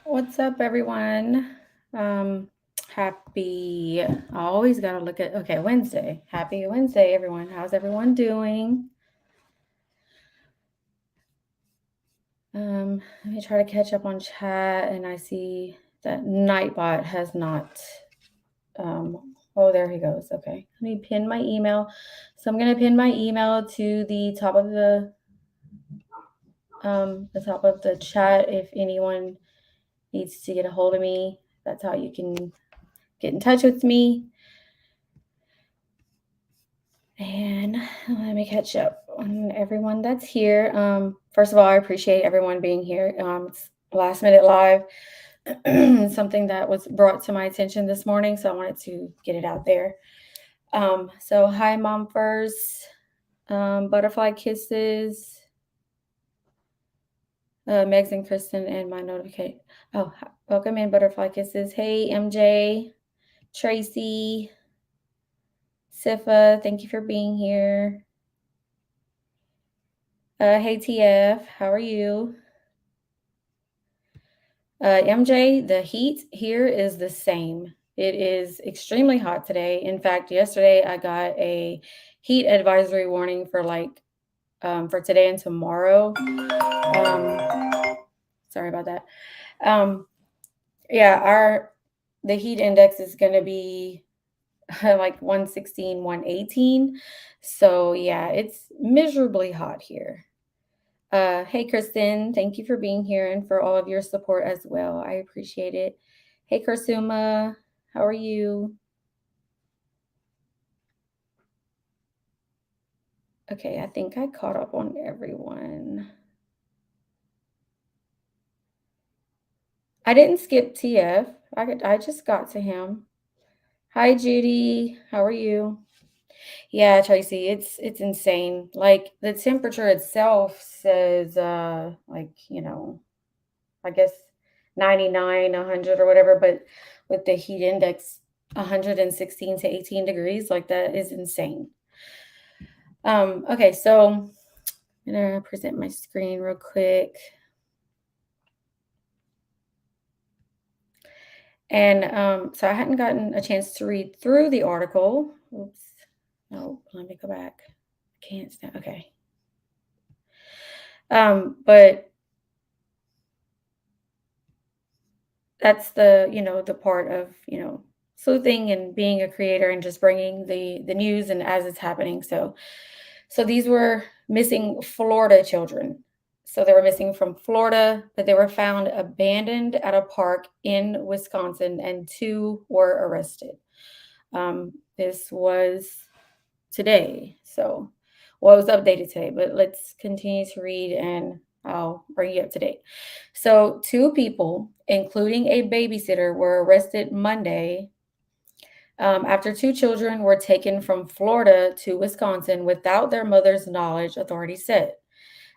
What's up, everyone? Um, happy. I always gotta look at. Okay, Wednesday. Happy Wednesday, everyone. How's everyone doing? Let me try to catch up on chat, and I see that Nightbot has not. Oh, there he goes. Okay, let me pin my email. So I'm gonna pin my email to the top of the chat if anyone needs to get a hold of me. That's how you can get in touch with me. And let me catch up on everyone that's here. First of all, I appreciate everyone being here. It's last minute live, something that was brought to my attention this morning, so I wanted to get it out there. So hi, Mom First, Butterfly Kisses, Megs and Kristen, and my notification. Oh, welcome in, Butterfly Kisses. Hey, MJ, Tracy, Sifa, thank you for being here. Hey, TF, how are you? MJ, the heat here is the same. It is extremely hot today. In fact, yesterday I got a heat advisory warning for today and tomorrow. Sorry about that. Um, yeah, our the heat index is going to be like 116, 118. So yeah, it's miserably hot here. Hey, Kristen, thank you for being here and for all of your support as well. I appreciate it. Hey, Karsuma, how are you? Okay, I think I caught up on everyone. I didn't skip TF. I just got to him. Hi, Judy. How are you? Yeah, Tracy, it's insane. Like the temperature itself says I guess 99, 100 or whatever, but with the heat index 116 to 18 degrees, like that is insane. Okay, so I'm gonna present my screen real quick. And so I hadn't gotten a chance to read through the article. Oops. No, let me go back. I can't stand. Okay. But that's the part of, sleuthing and being a creator and just bringing the news and as it's happening. So these were missing Florida children. So they were missing from Florida, but they were found abandoned at a park in Wisconsin, and two were arrested. This was today. Well, it was updated today, but let's continue to read and I'll bring you up to date. So, two people, including a babysitter, were arrested Monday after two children were taken from Florida to Wisconsin without their mother's knowledge, authorities said.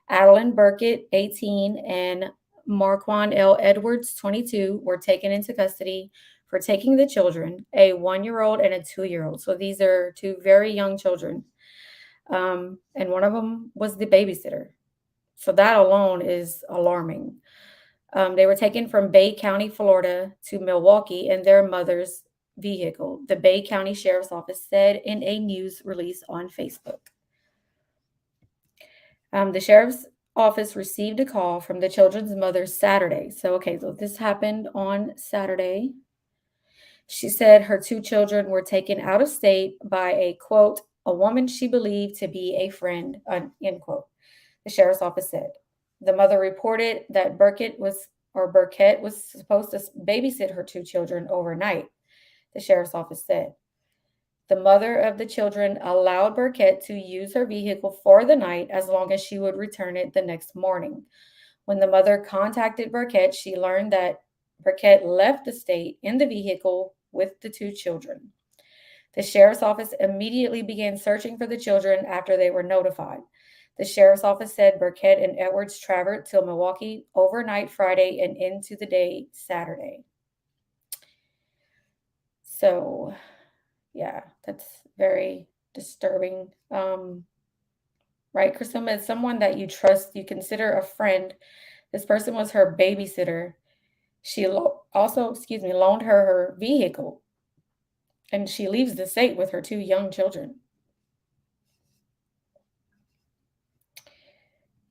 Adeline Burkett, 18, and Marquand L. Edwards, 22, were taken into custody for taking the children, a 1 year old and a 2 year old. So these are two very young children. And one of them was the babysitter. So that alone is alarming. They were taken from Bay County, Florida to Milwaukee in their mother's vehicle, the Bay County Sheriff's Office said in a news release on Facebook. The sheriff's office received a call from the children's mother Saturday. So this happened on Saturday. She said her two children were taken out of state by a woman she believed to be a friend, end quote. The sheriff's office said. The mother reported that Burkett was supposed to babysit her two children overnight, the sheriff's office said. The mother of the children allowed Burkett to use her vehicle for the night as long as she would return it the next morning. When the mother contacted Burkett, she learned that Burkett left the state in the vehicle with the two children. The sheriff's office immediately began searching for the children after they were notified. The sheriff's office said Burkett and Edwards traveled to Milwaukee overnight Friday and into the day Saturday. So, yeah, that's very disturbing. Right, Christoma is someone that you trust, you consider a friend. This person was her babysitter. She also, loaned her vehicle, and she leaves the state with her two young children.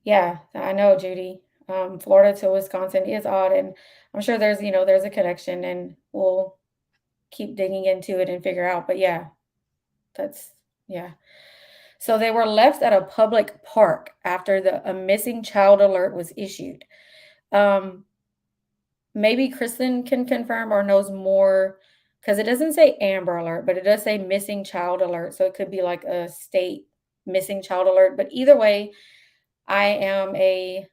Yeah, I know, Judy. Florida to Wisconsin is odd, and I'm sure there's a connection, and we'll keep digging into it and figure out. But yeah, that's yeah. So they were left at a public park after a missing child alert was issued. Um, Maybe Kristen can confirm or knows more because it doesn't say Amber Alert, but it does say missing child alert. So it could be like a state missing child alert. But either way, I am a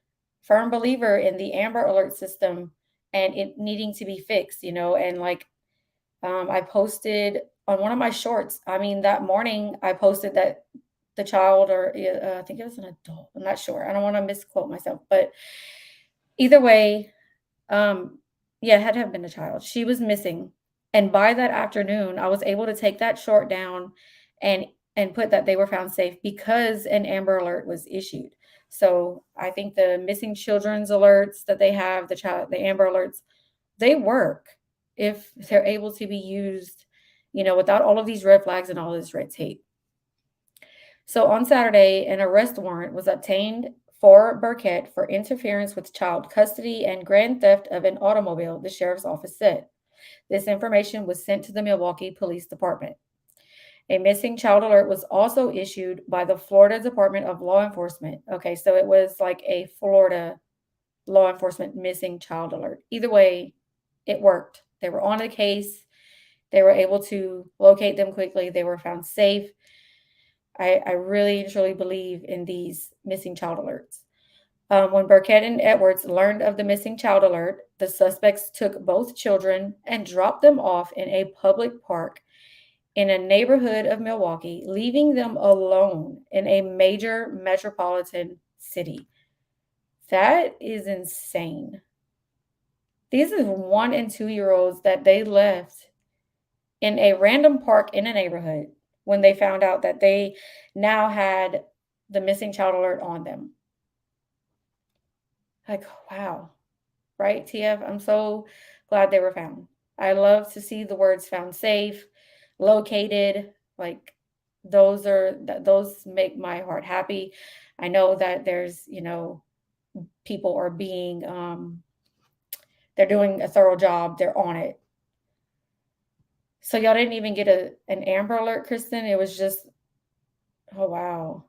firm believer in the Amber Alert system and it needing to be fixed, and like I posted on one of my shorts. I mean, that morning I posted that the child, or I think it was an adult. I'm not sure. I don't want to misquote myself, but either way, um, yeah, it had to have been a child. She was missing, and by that afternoon, I was able to take that short down and put that they were found safe because an Amber Alert was issued. So I think the missing children's alerts that they have, the Amber Alerts, they work if they're able to be used, without all of these red flags and all this red tape. So on Saturday, an arrest warrant was obtained for Burkett for interference with child custody and grand theft of an automobile, the sheriff's office said. This information was sent to the Milwaukee Police Department. A missing child alert was also issued by the Florida Department of Law Enforcement. Okay, so it was like a Florida law enforcement missing child alert. Either way, it worked. They were on the case. They were able to locate them quickly. They were found safe. I really and truly believe in these missing child alerts. When Burkett and Edwards learned of the missing child alert, the suspects took both children and dropped them off in a public park in a neighborhood of Milwaukee, leaving them alone in a major metropolitan city. That is insane. These are 1 and 2 year olds that they left in a random park in a neighborhood when they found out that they now had the missing child alert on them. Like, wow, right, TF? I'm so glad they were found. I love to see the words found safe, located, like those make my heart happy. I know that there's, people are being they're doing a thorough job, they're on it. So y'all didn't even get an Amber Alert, Kristen? It was just, oh, wow.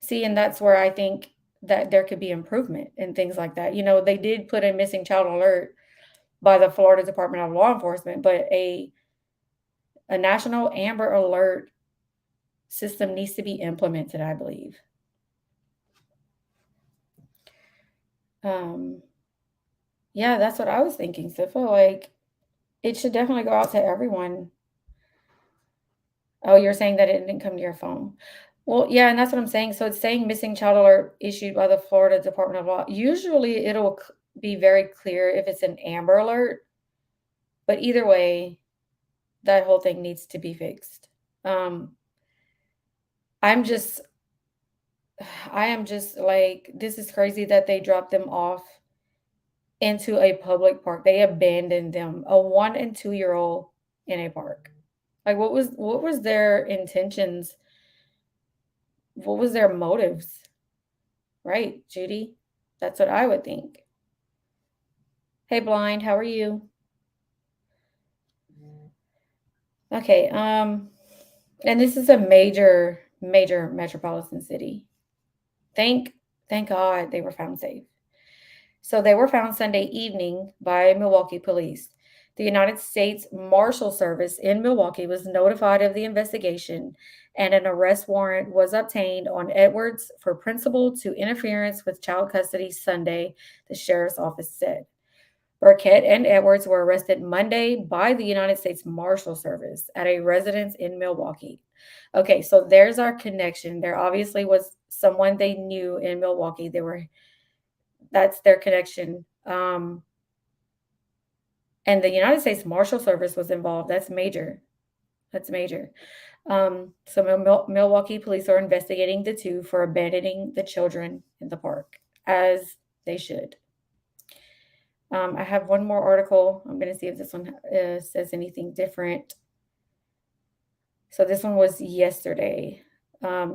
See, and that's where I think that there could be improvement and things like that. They did put a missing child alert by the Florida Department of Law Enforcement, but a national Amber Alert system needs to be implemented, I believe. Yeah, that's what I was thinking. So I feel like it should definitely go out to everyone. Oh, you're saying that it didn't come to your phone. Well, yeah, and that's what I'm saying. So it's saying missing child alert issued by the Florida Department of Law. Usually it'll be very clear if it's an Amber Alert, but either way, that whole thing needs to be fixed. I'm just I am just like, this is crazy that they dropped them off into a public park. They abandoned them, a 1 and 2 year old in a park. Like what was their intentions? What was their motives? Right, Judy? That's what I would think. Hey Blind, how are you? Okay, and this is a major, major metropolitan city. Thank thank God they were found safe. So they were found Sunday evening by Milwaukee police. The United States Marshal Service in Milwaukee was notified of the investigation, and an arrest warrant was obtained on Edwards for principal to interference with child custody Sunday, the sheriff's office said. Burkett and Edwards were arrested Monday by the United States Marshal Service at a residence in Milwaukee. Okay, so there's our connection. There obviously was someone they knew in Milwaukee. That's their connection. And the United States Marshal Service was involved. That's major. That's major. So Milwaukee police are investigating the two for abandoning the children in the park, as they should. I have one more article. I'm going to see if this one says anything different. So this one was yesterday.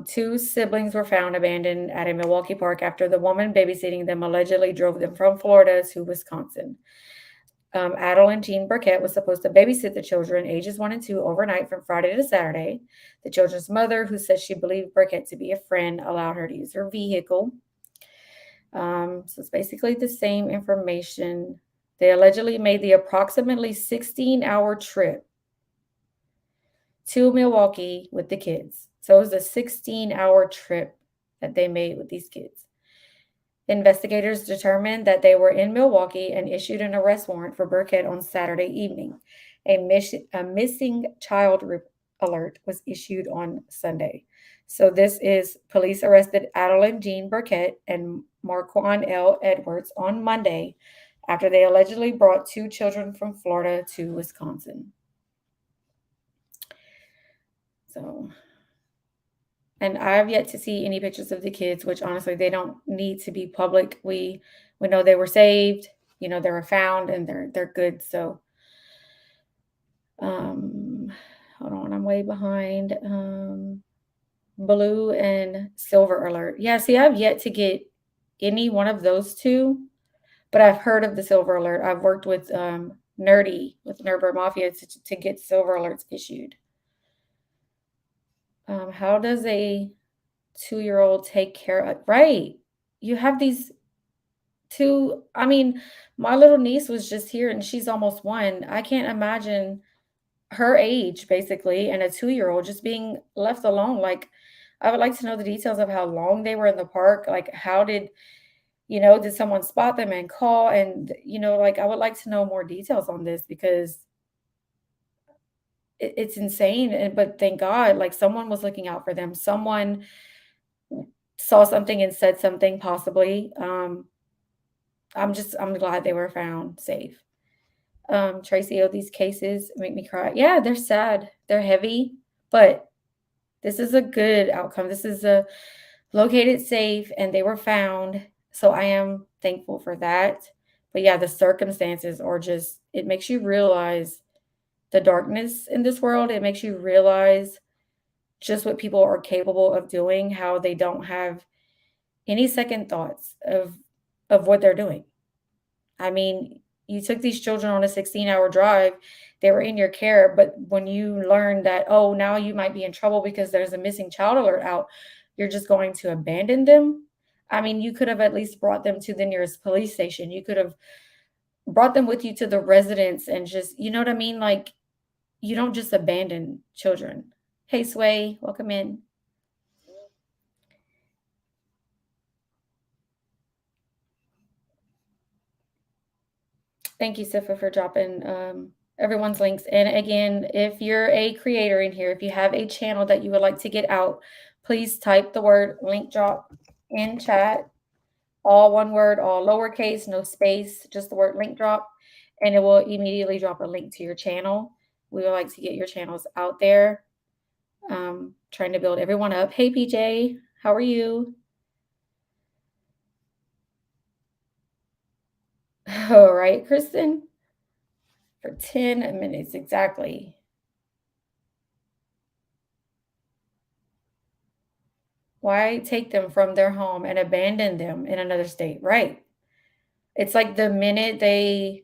Two siblings were found abandoned at a Milwaukee park after the woman babysitting them allegedly drove them from Florida to Wisconsin. Adel and Jean Burkett was supposed to babysit the children, ages 1 and 2, overnight from Friday to Saturday. The children's mother, who says she believed Burkett to be a friend, allowed her to use her vehicle. So it's basically the same information. They allegedly made the approximately 16-hour trip to Milwaukee with the kids. So it was a 16-hour trip that they made with these kids. Investigators determined that they were in Milwaukee and issued an arrest warrant for Burkett on Saturday evening. A missing child alert was issued on Sunday. So this is police arrested Adeline Jean Burkett and Marquand L. Edwards on Monday after they allegedly brought two children from Florida to Wisconsin. So, and I've yet to see any pictures of the kids, which honestly they don't need to be public. We know they were saved, they were found and they're good. So hold on, I'm way behind. Blue and silver alert. Yeah, see, I've yet to get any one of those two, but I've heard of the silver alert. I've worked with Nerdy with Nerdbird Mafia to get silver alerts issued. How does a 2-year-old take care of right? You have these two. I mean, my little niece was just here and she's almost 1. I can't imagine her age basically and a 2-year-old just being left alone. Like, I would like to know the details of how long they were in the park. Like, how did someone spot them and call? And, like, I would like to know more details on this because it's insane. But thank God, like, someone was looking out for them. Someone saw something and said something possibly. I'm glad they were found safe. Tracy, these cases make me cry. Yeah, they're sad. They're heavy, but this is a good outcome. This is a located safe and they were found. So I am thankful for that. But yeah, the circumstances are just, it makes you realize the darkness in this world. It makes you realize just what people are capable of doing, how they don't have any second thoughts of what they're doing. I mean, you took these children on a 16-hour drive. They were in your care, but when you learn that, oh, now you might be in trouble because there's a missing child alert out, you're just going to abandon them. I mean, you could have at least brought them to the nearest police station. You could have brought them with you to the residence and just, you know what I mean? Like, you don't just abandon children. Hey, Sway, welcome in. Thank you, Sifa, for dropping everyone's links. And again, if you're a creator in here, if you have a channel that you would like to get out, please type the word link drop in chat. All one word, all lowercase, no space, just the word link drop, and it will immediately drop a link to your channel. We would like to get your channels out there. Trying to build everyone up. Hey, PJ, how are you? All right, Kristen, for 10 minutes exactly. Why take them from their home and abandon them in another state? Right. It's like the minute they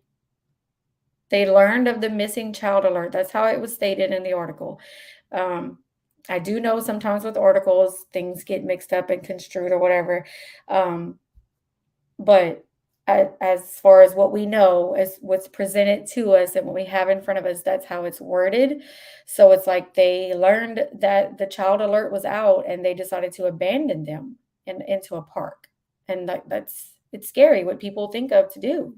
learned of the missing child alert, that's how it was stated in the article. Um, I do know sometimes with articles, things get mixed up and construed or whatever. But as far as what we know, as what's presented to us and what we have in front of us, that's how it's worded. So it's like they learned that the child alert was out and they decided to abandon them into a park. And it's scary what people think of to do.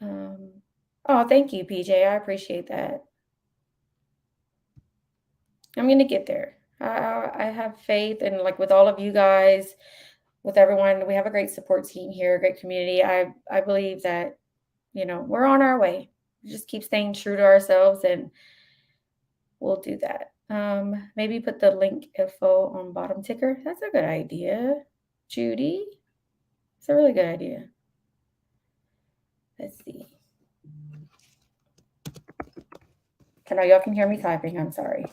Oh, thank you, PJ. I appreciate that. I'm gonna get there. I have faith and like with all of you guys, with everyone, we have a great support team here, a great community. I believe that, we're on our way. We just keep staying true to ourselves and we'll do that. Maybe put the link info on bottom ticker. That's a good idea. Judy. It's a really good idea. Let's see. I know y'all can hear me typing. I'm sorry.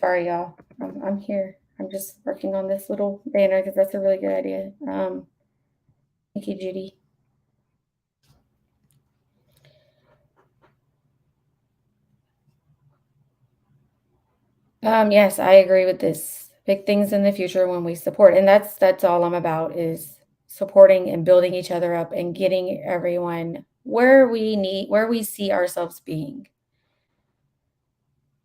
Sorry, y'all. I'm here. I'm just working on this little banner because that's a really good idea. Thank you, Judy. Yes, I agree with this. Big things in the future when we support, and that's all I'm about is supporting and building each other up and getting everyone where we see ourselves being.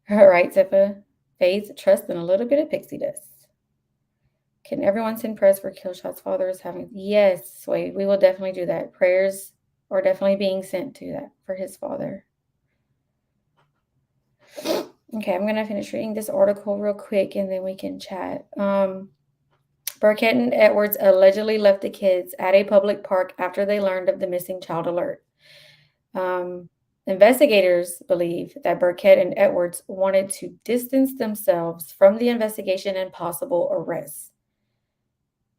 All right, Zippa. Faith, trust, and a little bit of pixie dust. Can everyone send prayers for Killshot's father is having? Yes, Wade, we will definitely do that. Prayers are definitely being sent to that for his father. Okay, I'm gonna finish reading this article real quick and then we can chat. Burkett and Edwards allegedly left the kids at a public park after they learned of the missing child alert. Um, Investigators believe that Burkett and Edwards wanted to distance themselves from the investigation and possible arrests.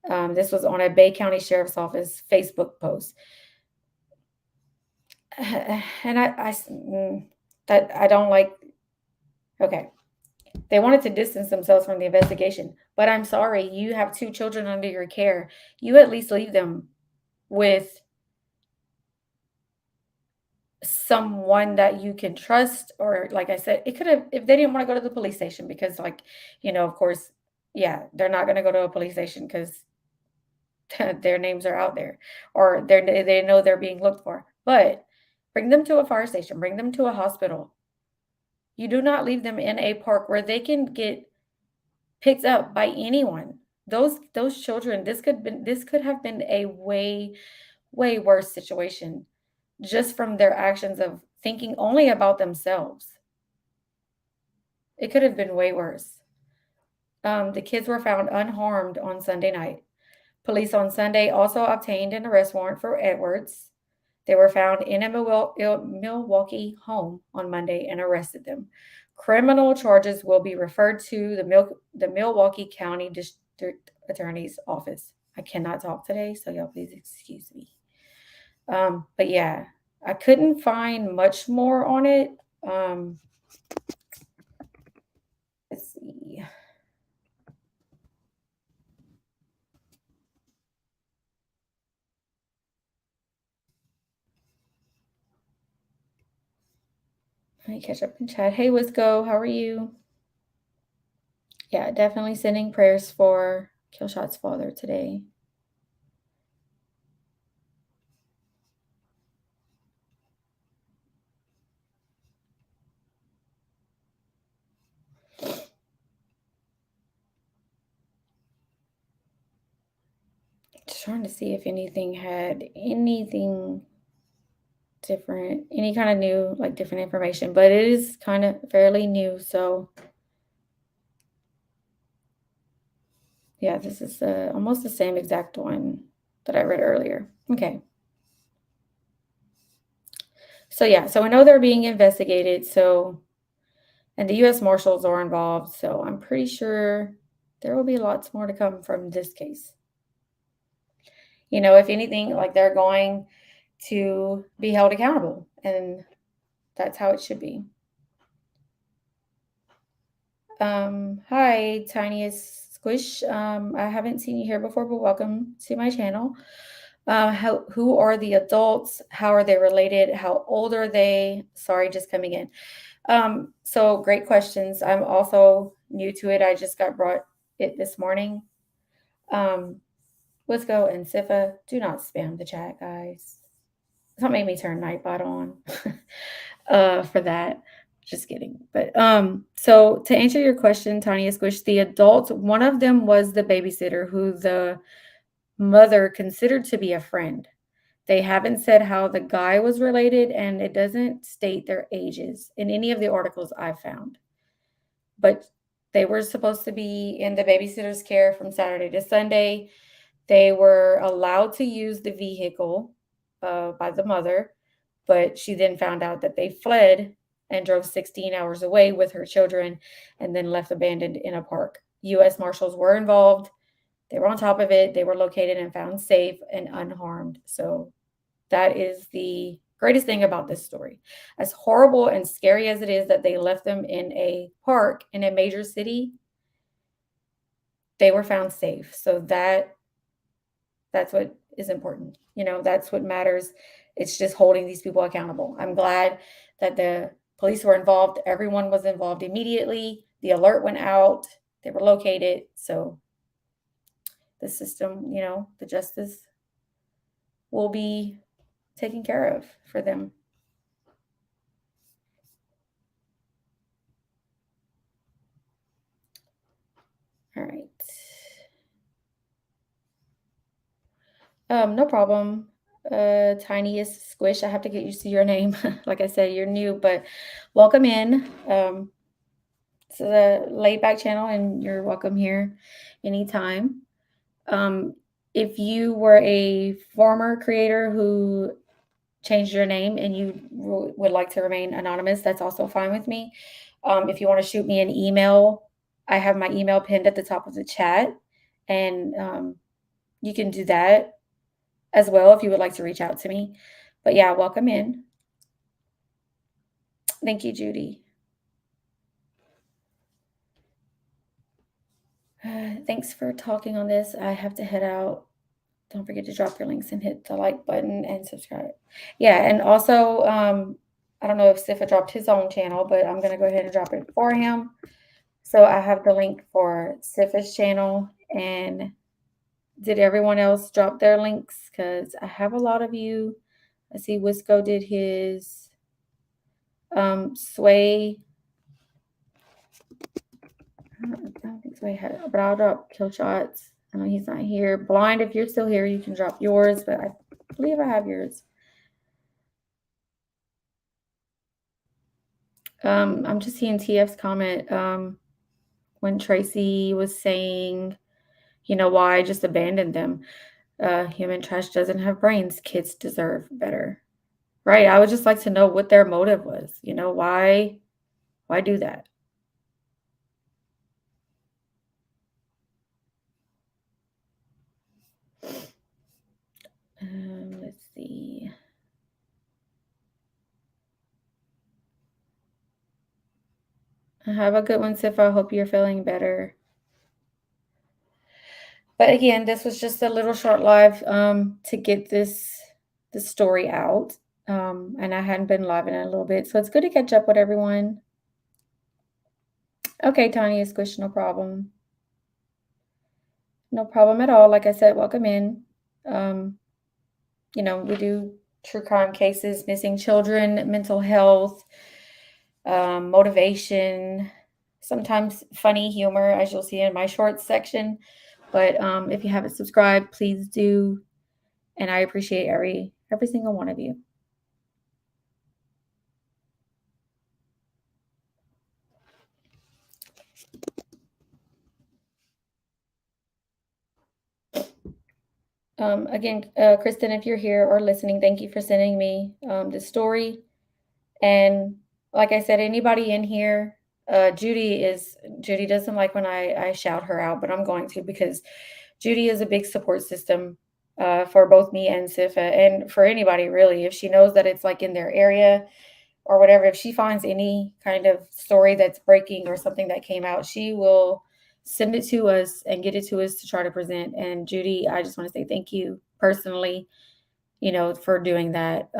This was on a Bay County Sheriff's Office Facebook post. And that I don't like. Okay, they wanted to distance themselves from the investigation, but I'm sorry, you have two children under your care. You at least leave them with someone that you can trust, or like I said, it could have if they didn't want to go to the police station because, like, of course, yeah, they're not going to go to a police station because their names are out there or they know they're being looked for. But bring them to a fire station, bring them to a hospital. You do not leave them in a park where they can get picked up by anyone. Those children, this could have been a way worse situation just from their actions of thinking only about themselves. It could have been way worse. The kids were found unharmed on Sunday night. Police on Sunday also obtained an arrest warrant for Edwards. They were found in a Milwaukee home on Monday and arrested them. Criminal charges will be referred to the Milwaukee County District Attorney's Office. I cannot talk today, so y'all please excuse me. But yeah, I couldn't find much more on it. Let's see. Let me catch up in chat. Hey, Wisco, how are you? Yeah, definitely sending prayers for Killshot's father today. Just trying to see if anything had anything different, any kind of new, like different information, but it is kind of fairly new. So yeah, this is almost the same exact one that I read earlier. Okay. So yeah, so we know they're being investigated. So, and the U.S. Marshals are involved. So I'm pretty sure there will be lots more to come from this case. If anything, like they're going to be held accountable, and that's how it should be. Hi, Tiniest Squish. I haven't seen you here before, but welcome to my channel. Who are the adults? How are they related? How old are they? Sorry, just coming in. So great questions. I'm also new to it. I just got brought it this morning. Wisco and Sifa, do not spam the chat, guys. Don't make me turn Nightbot on for that. Just kidding. But so to answer your question, Tanya Squish, the adults, one of them was the babysitter who the mother considered to be a friend. They haven't said how the guy was related, and it doesn't state their ages in any of the articles I've found. But They were supposed to be in the babysitter's care from Saturday to Sunday. They were allowed to use the vehicle, by the mother, but she then found out that they fled and drove 16 hours away with her children and then left abandoned in a park. US Marshals were involved. They were on top of it. They were located and found safe and unharmed. So that is the greatest thing about this story. As horrible and scary as it is that they left them in a park in a major city, they were found safe. So that's what is important. That's what matters. It's just holding these people accountable. I'm glad that the police were involved. Everyone was involved immediately. The alert went out. They were located. So the system, the justice will be taken care of for them. All right. No problem. Tiniest squish. I have to get used to your name. Like I said, you're new, but welcome in. To the laid back channel, and you're welcome here anytime. Um, if you were a former creator who changed your name and you would like to remain anonymous, that's also fine with me. If you want to shoot me an email, I have my email pinned at the top of the chat, and you can do that as well if you would like to reach out to me. But yeah, welcome in. Thank you, Judy. Thanks for talking on this. I have to head out. Don't forget to drop your links and hit the like button and subscribe. Yeah, and also, I don't know if Sifa dropped his own channel, but I'm going to go ahead and drop it for him. So I have the link for Sifa's channel. And did everyone else drop their links? Because I have a lot of you. I see Wisco did his. Sway. I don't think Sway had it, but I'll drop kill shots. I know he's not here. Blind, if you're still here, you can drop yours, but I believe I have yours. I'm just seeing TF's comment when Tracy was saying, why I just abandoned them. Human trash doesn't have brains. Kids deserve better. Right. I would just like to know what their motive was. Why do that? Let's see. Have a good one, Sifa. I hope you're feeling better. But again, this was just a little short live to get this story out. And I hadn't been live in a little bit, so it's good to catch up with everyone. Okay, Tanya Squish, no problem. No problem at all. Like I said, welcome in. We do true crime cases, missing children, mental health, motivation, sometimes funny humor, as you'll see in my shorts section. But if you haven't subscribed, please do. And I appreciate every single one of you. Again, Kristen, if you're here or listening, thank you for sending me the story. And like I said, anybody in here, Judy doesn't like when I shout her out, but I'm going to, because Judy is a big support system for both me and Sifa, and for anybody really. If she knows that it's like in their area or whatever, if she finds any kind of story that's breaking or something that came out, she will send it to us and get it to us to try to present. And Judy, I just want to say thank you personally, for doing that.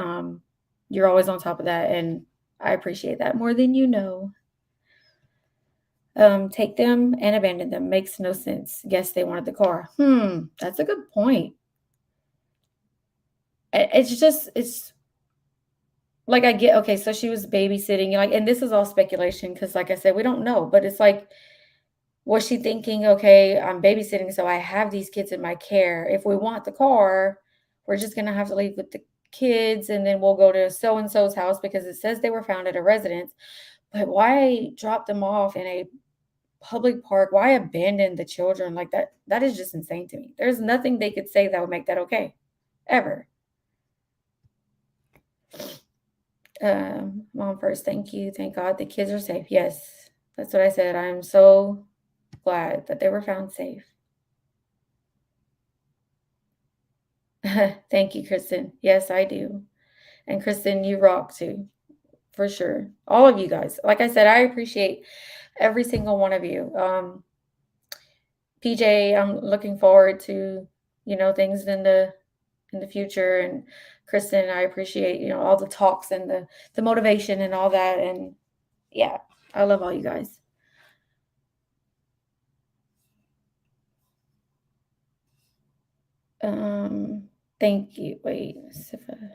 You're always on top of that, and I appreciate that more than you know. Take them and abandon them makes no sense. Guess they wanted the car. That's a good point. It's like, I get, okay, so she was babysitting, and this is all speculation because, like I said, we don't know, but it's like, was she thinking, okay, I'm babysitting, so I have these kids in my care. If we want the car, we're just going to have to leave with the kids, and then we'll go to so-and-so's house because it says they were found at a residence. But why drop them off in a public park? Why abandon the children like that? That is just insane to me. There's nothing they could say that would make that okay, ever. Mom first, thank you. Thank God the kids are safe. Yes, that's what I said. I'm so glad that they were found safe. Thank you, Kristen. Yes, I do. And Kristen, you rock too, for sure. All of you guys. Like I said, I appreciate every single one of you. PJ, I'm looking forward to, things in the future. And Kristen, I appreciate, all the talks and the motivation and all that. And yeah, I love all you guys. Thank you. Wait, Sifa.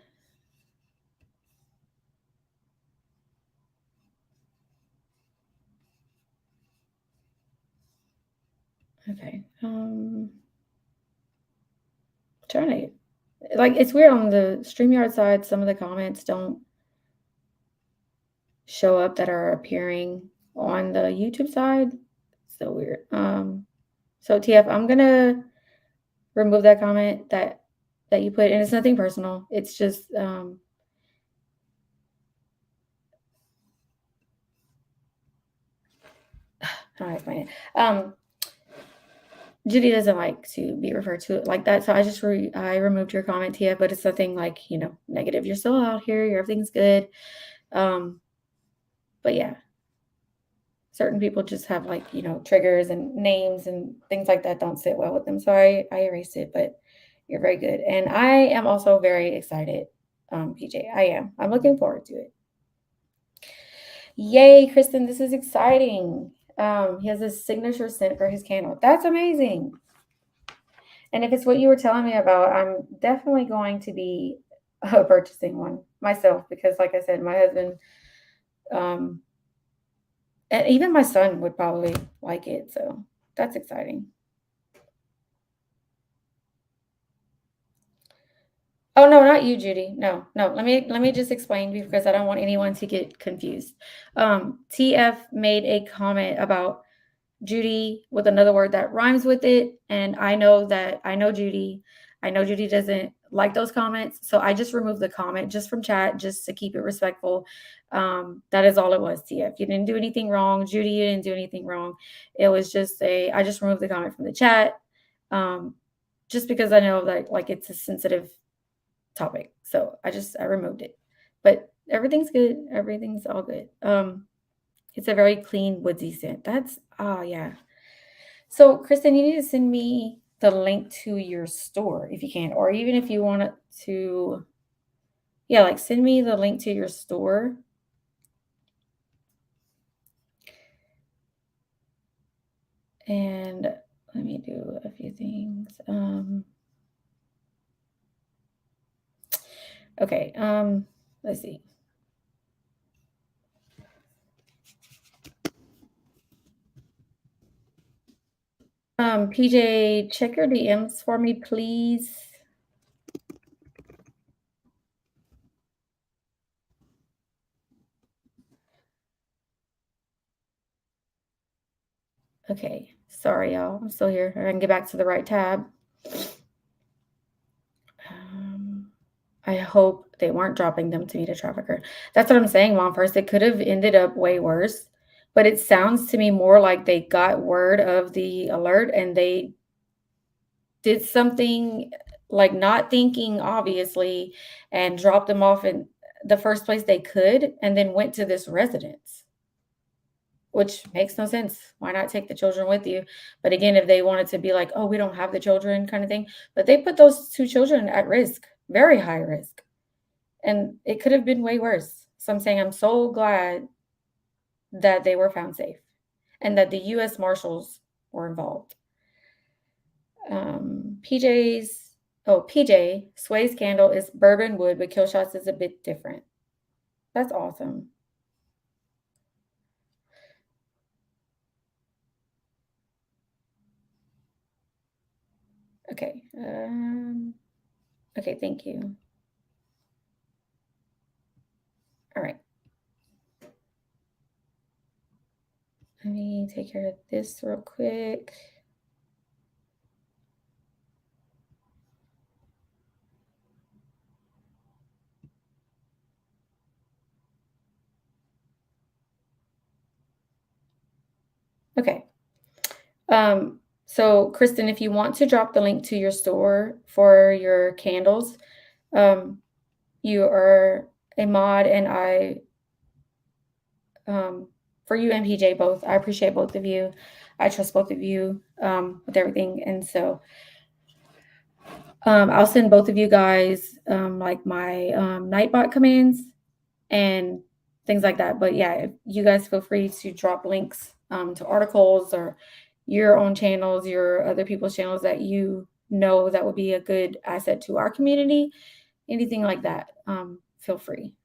Okay. Trying to like it's weird on the StreamYard side, some of the comments don't show up that are appearing on the YouTube side. So weird. So TF, I'm gonna remove that comment that you put, and it's nothing personal. It's just how do I explain it? Judy doesn't like to be referred to like that, so I removed your comment, TF, but it's nothing like, negative. You're still out here, everything's good. But yeah, certain people just have like, triggers and names and things like that don't sit well with them. So I erased it, but you're very good. And I am also very excited, PJ. I am. I'm looking forward to it. Yay, Kristen, this is exciting. He has a signature scent for his candle. That's amazing. And if it's what you were telling me about, I'm definitely going to be purchasing one myself because, like I said, my husband, um, and even my son would probably like it. So that's exciting. Oh no, not you, Judy. No, no. Let me just explain because I don't want anyone to get confused. TF made a comment about Judy with another word that rhymes with it, and I know Judy. I know Judy doesn't like those comments, so I just removed the comment just from chat just to keep it respectful. That is all it was, TF. You didn't do anything wrong. Judy, you didn't do anything wrong. It was just I just removed the comment from the chat. Just because I know that like it's a sensitive topic. So I removed it. But everything's good. Everything's all good. It's a very clean woodsy scent. That's yeah. So Kristen, you need to send me the link to your store if you can, or even if you want to, yeah, like send me the link to your store. And let me do a few things. Okay. Let's see. PJ, check your DMs for me, please. Okay. Sorry, y'all. I'm still here. I can get back to the right tab. I hope they weren't dropping them to meet a trafficker. That's what I'm saying, Mom First. It could have ended up way worse, but it sounds to me more like they got word of the alert and they did something like not thinking, obviously, and dropped them off in the first place they could and then went to this residence, which makes no sense. Why not take the children with you? But again, if they wanted to be like, oh, we don't have the children kind of thing, but they put those two children at risk, very high risk. And it could have been way worse. So I'm saying I'm so glad that they were found safe and that the US Marshals were involved. PJ, Sway's candle is bourbon wood, but Kill Shots is a bit different. That's awesome. Okay. Okay, thank you. All right. Let me take care of this real quick. Okay. So Kristen, if you want to drop the link to your store for your candles, um, you are a mod, and um, for you and PJ both, I appreciate both of you. I trust both of you with everything, and so I'll send both of you guys like my Nightbot commands and things like that. But yeah, if you guys feel free to drop links to articles or your own channels, your other people's channels that you know that would be a good asset to our community, anything like that. Feel free.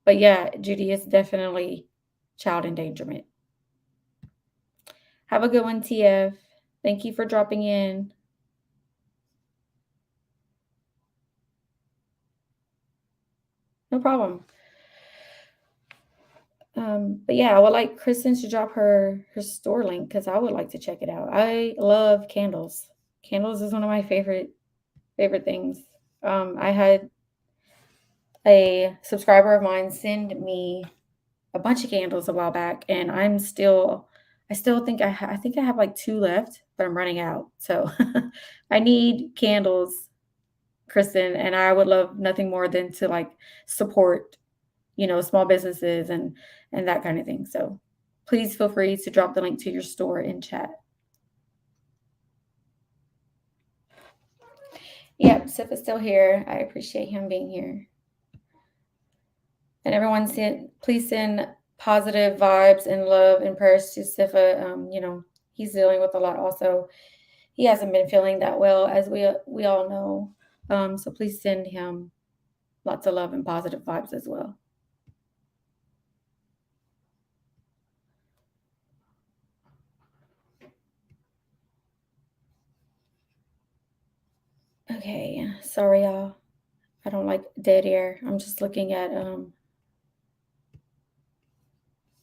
But yeah, Judy is definitely child endangerment. Have a good one, TF. Thank you for dropping in. No problem. But yeah, I would like Kristen to drop her store link because I would like to check it out. I love candles. Candles is one of my favorite things. I had a subscriber of mine send me a bunch of candles a while back, and I still think I think I have like two left, but I'm running out. So I need candles, Kristen, and I would love nothing more than to like support, small businesses and that kind of thing. So please feel free to drop the link to your store in chat. Yep, Sif is still here. I appreciate him being here. And everyone please send positive vibes and love and prayers to Sifa. He's dealing with a lot also. He hasn't been feeling that well, as we all know. So please send him lots of love and positive vibes as well. Okay, sorry y'all. I don't like dead air. I'm just looking at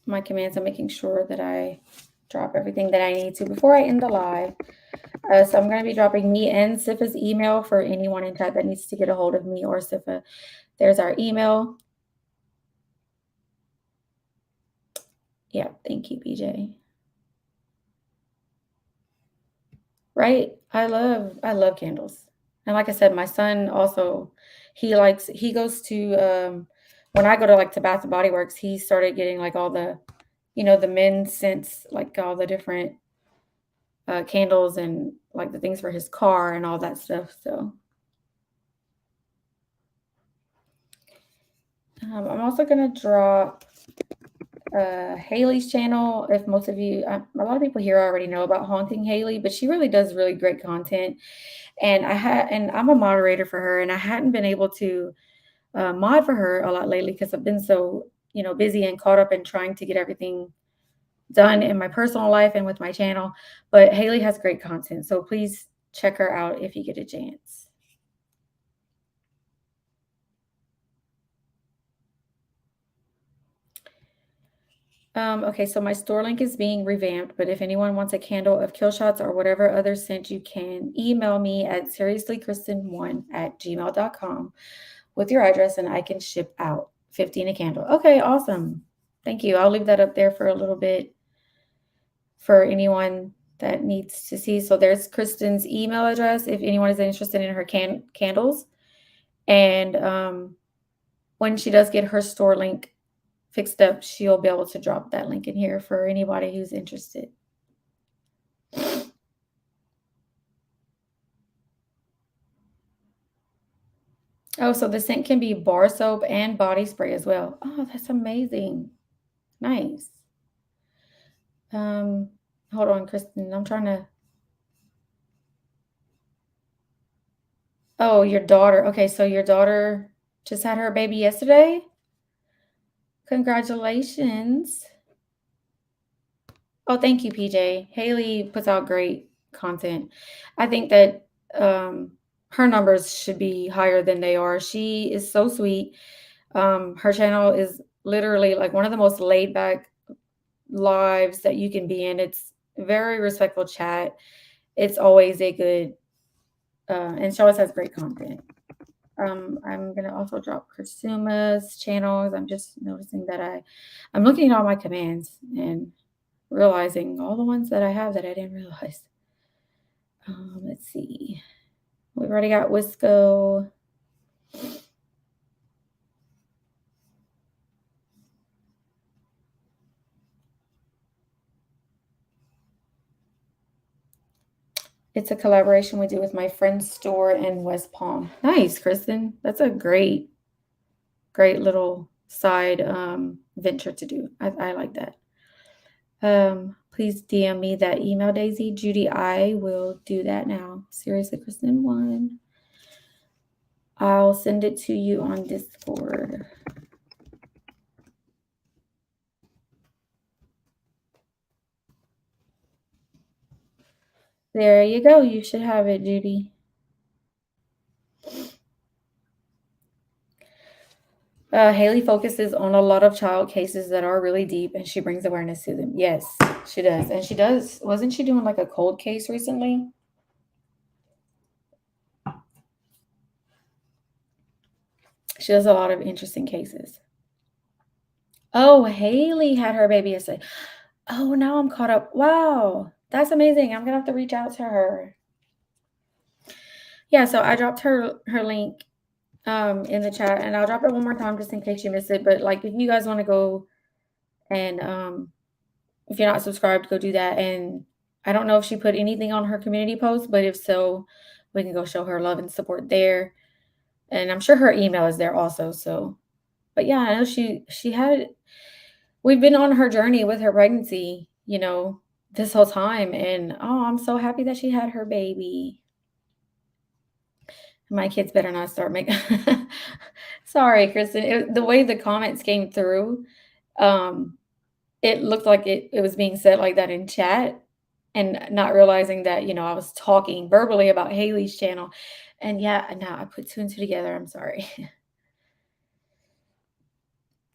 my commands and making sure that I drop everything that I need to before I end the live. So I'm going to be dropping me and Sifa's email for anyone in chat that needs to get a hold of me or Sifa. There's our email. Yeah, thank you, PJ. Right? I love candles. And like I said, my son also, he goes to when I go to like to Bath and Body Works, he started getting like all the, the men's scents, like all the different candles and like the things for his car and all that stuff. So I'm also gonna drop Haley's channel. If most of you, a lot of people here already know about Haunting Haley, but she really does really great content. And I'm a moderator for her, and I hadn't been able to mod for her a lot lately because I've been so busy and caught up in trying to get everything done in my personal life and with my channel. But Haley has great content, so please check her out if you get a chance. Okay, so my store link is being revamped, but if anyone wants a candle of kill shots or whatever other scent, you can email me at seriouslykristen1@gmail.com with your address and I can ship out 15 a candle. Okay, awesome. Thank you. I'll leave that up there for a little bit for anyone that needs to see. So there's Kristen's email address if anyone is interested in her candles. And when she does get her store link fixed up, she'll be able to drop that link in here for anybody who's interested. Oh, so the scent can be bar soap and body spray as well. Oh, that's amazing. Nice. Hold on, Kristen. I'm trying to. Oh, your daughter. Okay, so your daughter just had her baby yesterday? Congratulations. Oh, thank you, PJ. Haley puts out great content. I think that her numbers should be higher than they are. She is so sweet. Her channel is literally like one of the most laid back lives that you can be in. It's very respectful chat. It's always a good, and she always has great content. I'm gonna also drop Kursuma's channels. I'm just noticing that I'm looking at all my commands and realizing all the ones that I have that I didn't realize. Let's see. We've already got Wisco. It's a collaboration we do with my friend's store in West Palm. Nice, Kristen. That's a great, great little side venture to do. I like that. Please DM me that email, Daisy. Judy, I will do that now. Seriously, Kristen 1. I'll send it to you on Discord. There you go. You should have it, Judy. Haley focuses on a lot of child cases that are really deep, and she brings awareness to them. Yes, she does. And she does. Wasn't she doing like a cold case recently? She does a lot of interesting cases. Oh, Haley had her baby yesterday. Oh, now I'm caught up. Wow, that's amazing. I'm gonna have to reach out to her. Yeah, so I dropped her link in the chat, and I'll drop it one more time just in case you missed it. But like, if you guys want to go and if you're not subscribed, go do that. And I don't know if she put anything on her community post, but if so, we can go show her love and support there. And I'm sure her email is there also. So, but yeah, I know she had. We've been on her journey with her pregnancy, this whole time, and oh, I'm so happy that she had her baby. My kids better not start making. Sorry, Kristen. The way the comments came through, um, it looked like it was being said like that in chat, and not realizing that I was talking verbally about Haley's channel, and yeah, now I put two and two together. I'm sorry.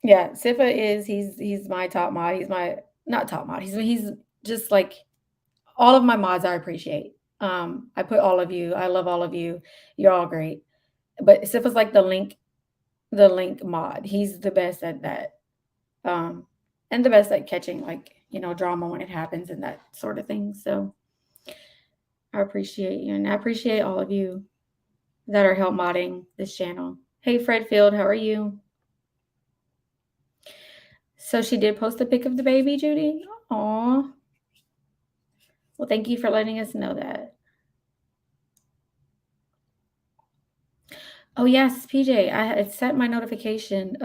Yeah, Sifa he's my top mod. He's my not top mod. He's just like all of my mods. I appreciate. I put all of you. I love all of you. You're all great. But Sifa's like the link mod. He's the best at that. And the best at catching like, drama when it happens and that sort of thing. So I appreciate you, and I appreciate all of you that are help modding this channel. Hey Fred Field, how are you? So she did post a pic of the baby, Judy? Aw. Well, thank you for letting us know that. Oh yes, PJ, I had set my notification.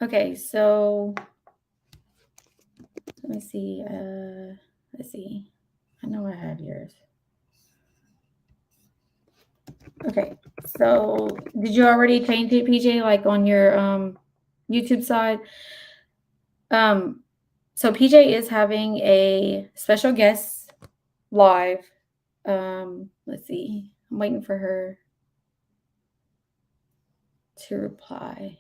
Okay, so let me see. Let's see. I know I have yours. Okay, so did you already change it, PJ, like on your YouTube side? So PJ is having a special guest live. Let's see. I'm waiting for her to reply.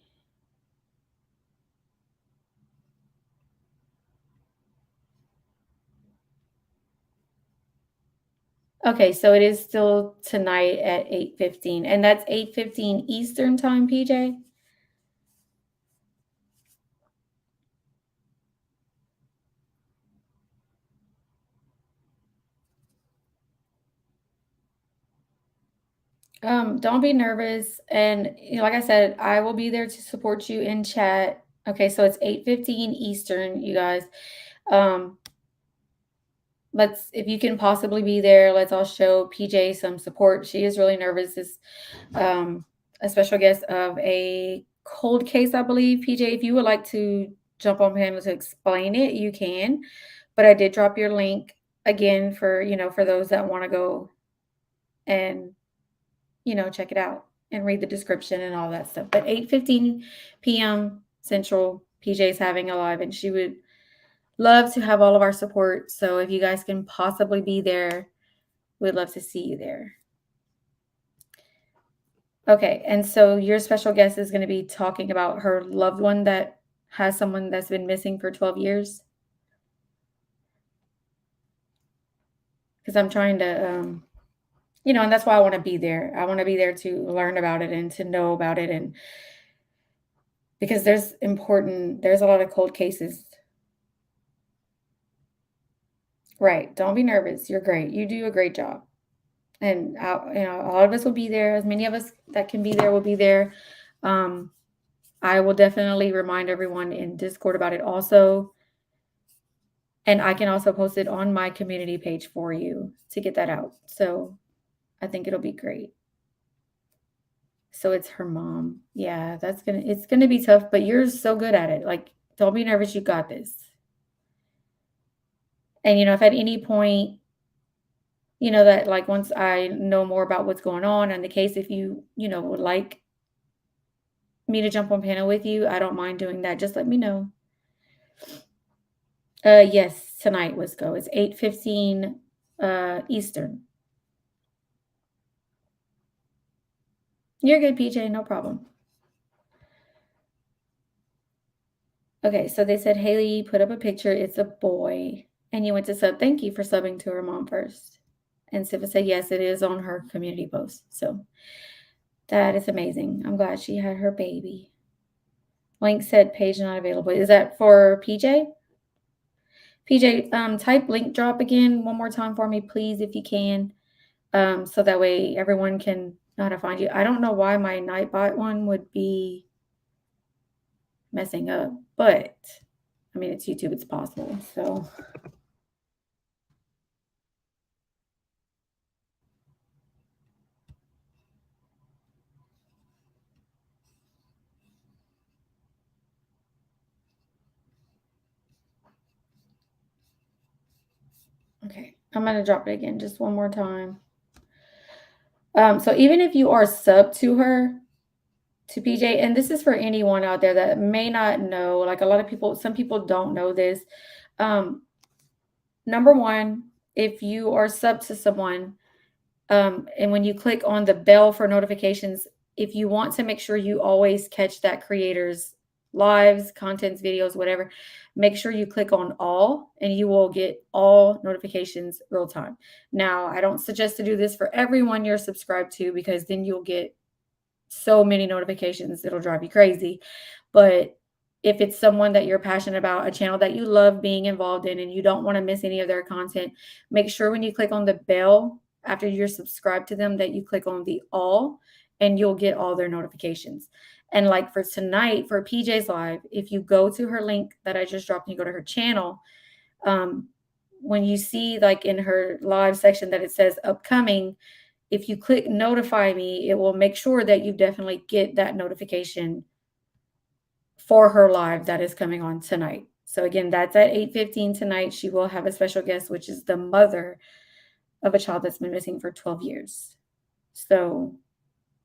Okay, so it is still tonight at 8:15, and that's 8:15 Eastern time, PJ? Don't be nervous, and, like I said, I will be there to support you in chat. Okay, so it's 8:15 Eastern, you guys. Um, if you can possibly be there, let's all show PJ some support. She is really nervous. This a special guest of a cold case, I believe. PJ, if you would like to jump on panel to explain it, you can. But I did drop your link again for those that want to go and check it out and read the description and all that stuff. But 8:15 p.m. Central, PJ's having a live, and she would love to have all of our support. So if you guys can possibly be there, we'd love to see you there. Okay, and so your special guest is going to be talking about her loved one that has someone that's been missing for 12 years? Because I'm trying to, and that's why I want to be there. I want to be there to learn about it and to know about it. And because there's a lot of cold cases. Right. Don't be nervous. You're great. You do a great job. And all of us will be there. As many of us that can be there will be there. Um, I will definitely remind everyone in Discord about it also. And I can also post it on my community page for you to get that out. So I think it'll be great. So it's her mom. Yeah, it's gonna be tough, but you're so good at it. Like, don't be nervous, you got this. And if at any point, that like once I know more about what's going on and the case, if you would like me to jump on panel with you, I don't mind doing that. Just let me know. Yes, tonight was go. It's 8:15 Eastern. You're good, PJ, no problem. Okay, so they said Haley put up a picture. It's a boy. And you went to sub. Thank you for subbing to her mom first. And Siva said, yes, it is on her community post. So that is amazing. I'm glad she had her baby. Link said page not available. Is that for PJ? PJ, type link drop again one more time for me, please, if you can. So that way everyone can know how to find you. I don't know why my Nightbot one would be messing up, but I mean, it's YouTube, it's possible. So okay, I'm gonna drop it again just one more time. So even if you are sub to her, to PJ, and this is for anyone out there that may not know, like a lot of people, some people don't know this. Um, Number one, if you are sub to someone, and when you click on the bell for notifications, if you want to make sure you always catch that creator's lives, contents, videos, whatever, make sure you click on all and you will get all notifications real time. Now, I don't suggest to do this for everyone you're subscribed to because then you'll get so many notifications, it'll drive you crazy. But if it's someone that you're passionate about, a channel that you love being involved in, and you don't want to miss any of their content, make sure when you click on the bell after you're subscribed to them that you click on the all and you'll get all their notifications. And like for tonight, for PJ's Live, if you go to her link that I just dropped and you go to her channel, when you see like in her live section that it says upcoming, if you click notify me, it will make sure that you definitely get that notification for her live that is coming on tonight. So again, that's at 8:15 tonight. She will have a special guest, which is the mother of a child that's been missing for 12 years. So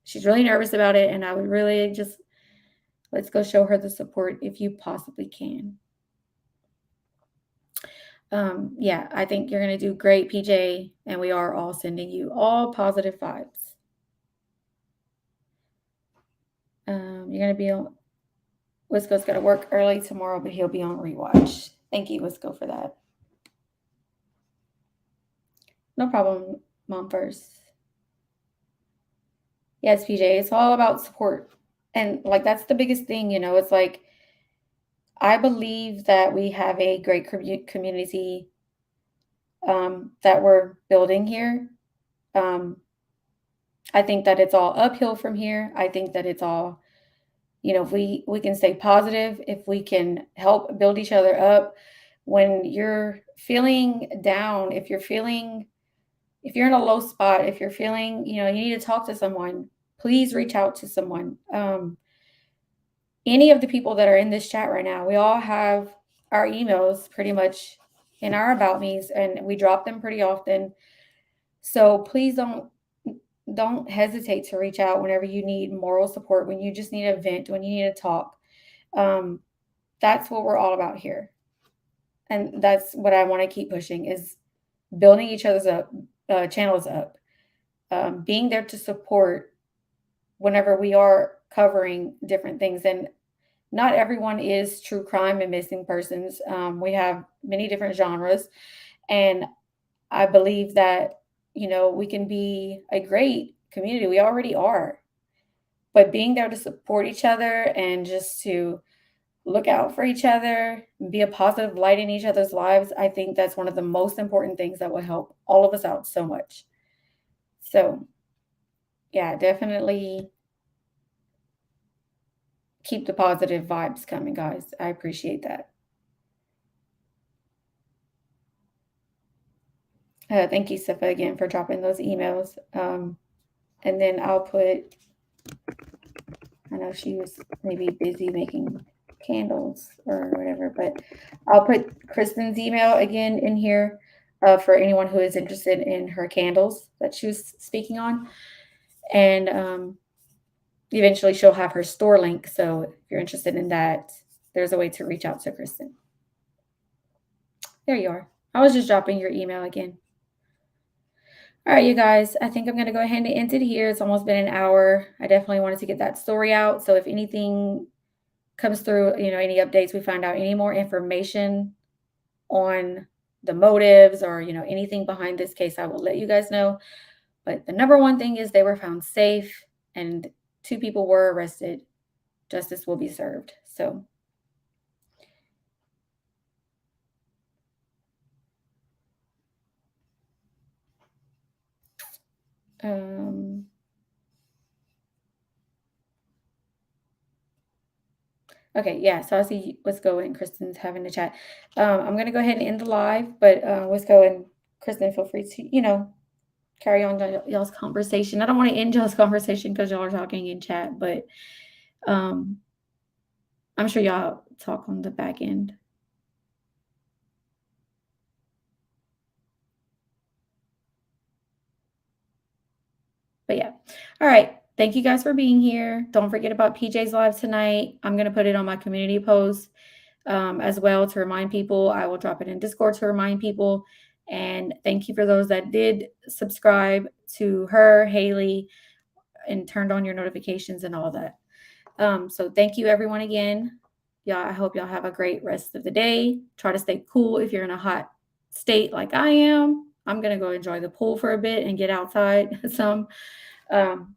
she's really nervous about it, and I would really just let's go show her the support if you possibly can. Yeah, I think you're going to do great, PJ, and we are all sending you all positive vibes. You're going to be on. Wisco's got to work early tomorrow, but he'll be on rewatch. Thank you, Wisco, for that. No problem, Mom first. Yes, PJ, it's all about support. And like that's the biggest thing, it's like I believe that we have a great community that we're building here. I think that it's all uphill from here. I think that it's all if we can stay positive, if we can help build each other up when you're feeling down, if you're in a low spot, if you're feeling, you need to talk to someone, please reach out to someone. Any of the people that are in this chat right now, we all have our emails pretty much in our about me's and we drop them pretty often. So please don't hesitate to reach out whenever you need moral support, when you just need a vent, when you need to talk. That's what we're all about here. And that's what I want to keep pushing is building each other's channels up, being there to support whenever we are covering different things. And not everyone is true crime and missing persons. We have many different genres, and I believe that, we can be a great community. We already are, but being there to support each other and just to look out for each other, be a positive light in each other's lives, I think that's one of the most important things that will help all of us out so much. So, yeah, definitely keep the positive vibes coming, guys. I appreciate that. Thank you, Sifa, again for dropping those emails. And then I'll put, I know she was maybe busy making candles or whatever, but I'll put Kristen's email again in here for anyone who is interested in her candles that she was speaking on. And eventually she'll have her store link. So if you're interested in that, there's a way to reach out to Kristen. There you are. I was just dropping your email again. All right, you guys, I think I'm going to go ahead and end it here. It's almost been an hour. I definitely wanted to get that story out. So if anything comes through, any updates, we find out any more information on the motives or, anything behind this case, I will let you guys know. But the number one thing is they were found safe and 2 people were arrested. Justice will be served. So okay, yeah, so I see Wisco and Kristen's having a chat. I'm gonna go ahead and end the live, but Wisco and Kristen, feel free to, carry on y'all's conversation. I don't want to end y'all's conversation because y'all are talking in chat, but um, I'm sure y'all talk on the back end. But yeah, all right. Thank you guys for being here. Don't forget about PJ's live tonight. I'm gonna put it on my community post as well to remind people. I will drop it in Discord to remind people. And thank you for those that did subscribe to her, Haley, and turned on your notifications and all that. So thank you everyone again. Yeah, I hope y'all have a great rest of the day. Try to stay cool if you're in a hot state like I am. I'm gonna go enjoy the pool for a bit and get outside some. Um,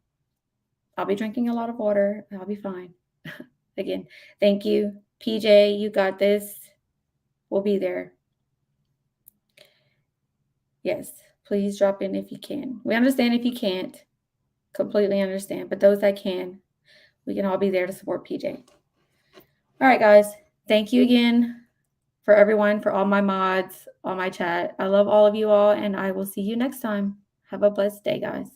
I'll be drinking a lot of water. I'll be fine. Again, thank you. PJ, you got this. We'll be there. Yes, please drop in if you can. We understand if you can't. Completely understand. But those that can, we can all be there to support PJ. All right, guys. Thank you again for everyone, for all my mods, all my chat. I love all of you all, and I will see you next time. Have a blessed day, guys.